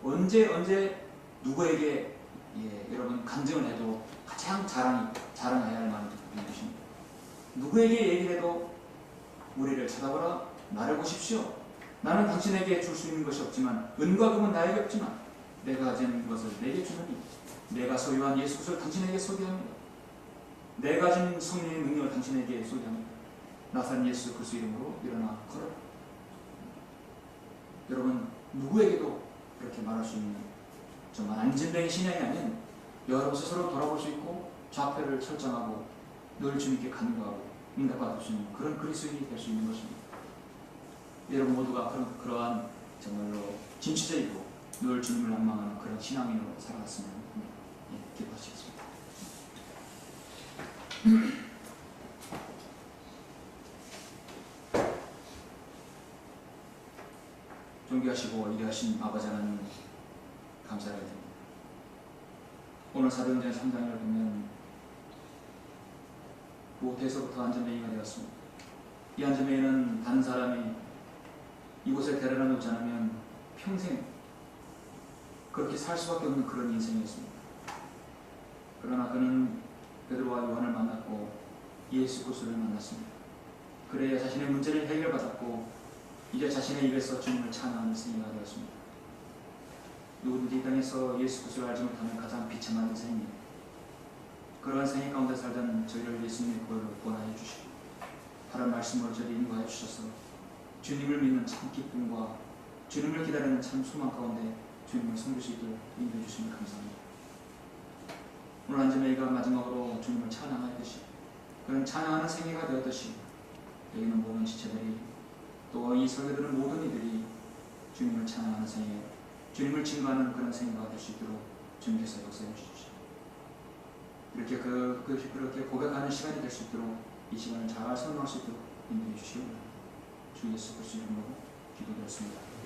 언제 누구에게 여러분 간증을 해도 가장 자랑해야 할 만한 분인 것입니다. 누구에게 얘기를 해도 우리를 쳐다보라 나를 보십시오. 나는 당신에게 줄 수 있는 것이 없지만 은과 금은 나에게 없지만 내가 가진 것을 내게 주노니 내가 소유한 예수 그리스도를 당신에게 소개합니다. 내가 가진 성령의 능력을 당신에게 소개합니다. 나사렛 예수 그리스도 이름으로 일어나 걸어라. 여러분 누구에게도 그렇게 말할 수 있는 정말 안전뱅이 신앙이 아닌 여러분 스스로 돌아볼 수 있고 좌표를 설정하고 늘 주님께 간구하고 응답받을 수 있는 그런 그리스도인이 될 수 있는 것입니다. 여러분 모두가 그러한 정말로 진취적이고 늘 주님을 낭망하는 그런 신앙인으로 살아갔으면 합니다. 기도하시겠습니다. 존귀하시고 위대하신 아버지 하나님 감사를 드립니다. 오늘 사도행전 3장을 보면 모태에서부터 안전뱅이가 되었습니다. 이 안전뱅이는 다른 사람이 이곳에 데려다 놓지 않으면 평생 그렇게 살 수밖에 없는 그런 인생이었습니다. 그러나 그는 베드로와 요한을 만났고 예수 그리스도를 만났습니다. 그래야 자신의 문제를 해결받았고 이제 자신의 입에서 주님을 찬양하는 생애가 되었습니다. 누구든지 이 땅에서 예수 그리스도를 알지 못하면 가장 비참한 인생입니다. 그러한 생애 가운데 살던 저희를 예수님의 구원하여 주시고 바른 말씀으로 저희 인도하여 주셔서 주님을 믿는 참 기쁨과 주님을 기다리는 참 소망 가운데 주님을 섬길 수 있도록 인도해 주시면 감사합니다. 오늘 안전뱅이가 마지막으로 주님을 찬양하듯이 그런 찬양하는 생애가 되었듯이 여기는 모든 지체들이 또 이 설교 들은 모든 이들이 주님을 찬양하는 생애, 주님을 증거하는 그런 생애가 될 수 있도록 주님께서 역사해 주십시오. 이렇게 그렇게 고백하는 시간이 될 수 있도록 이 시간을 잘 선호할 수 있도록 인도해 주시옵소서. 주 예수 그리스도 이름으로 기도드렸습니다.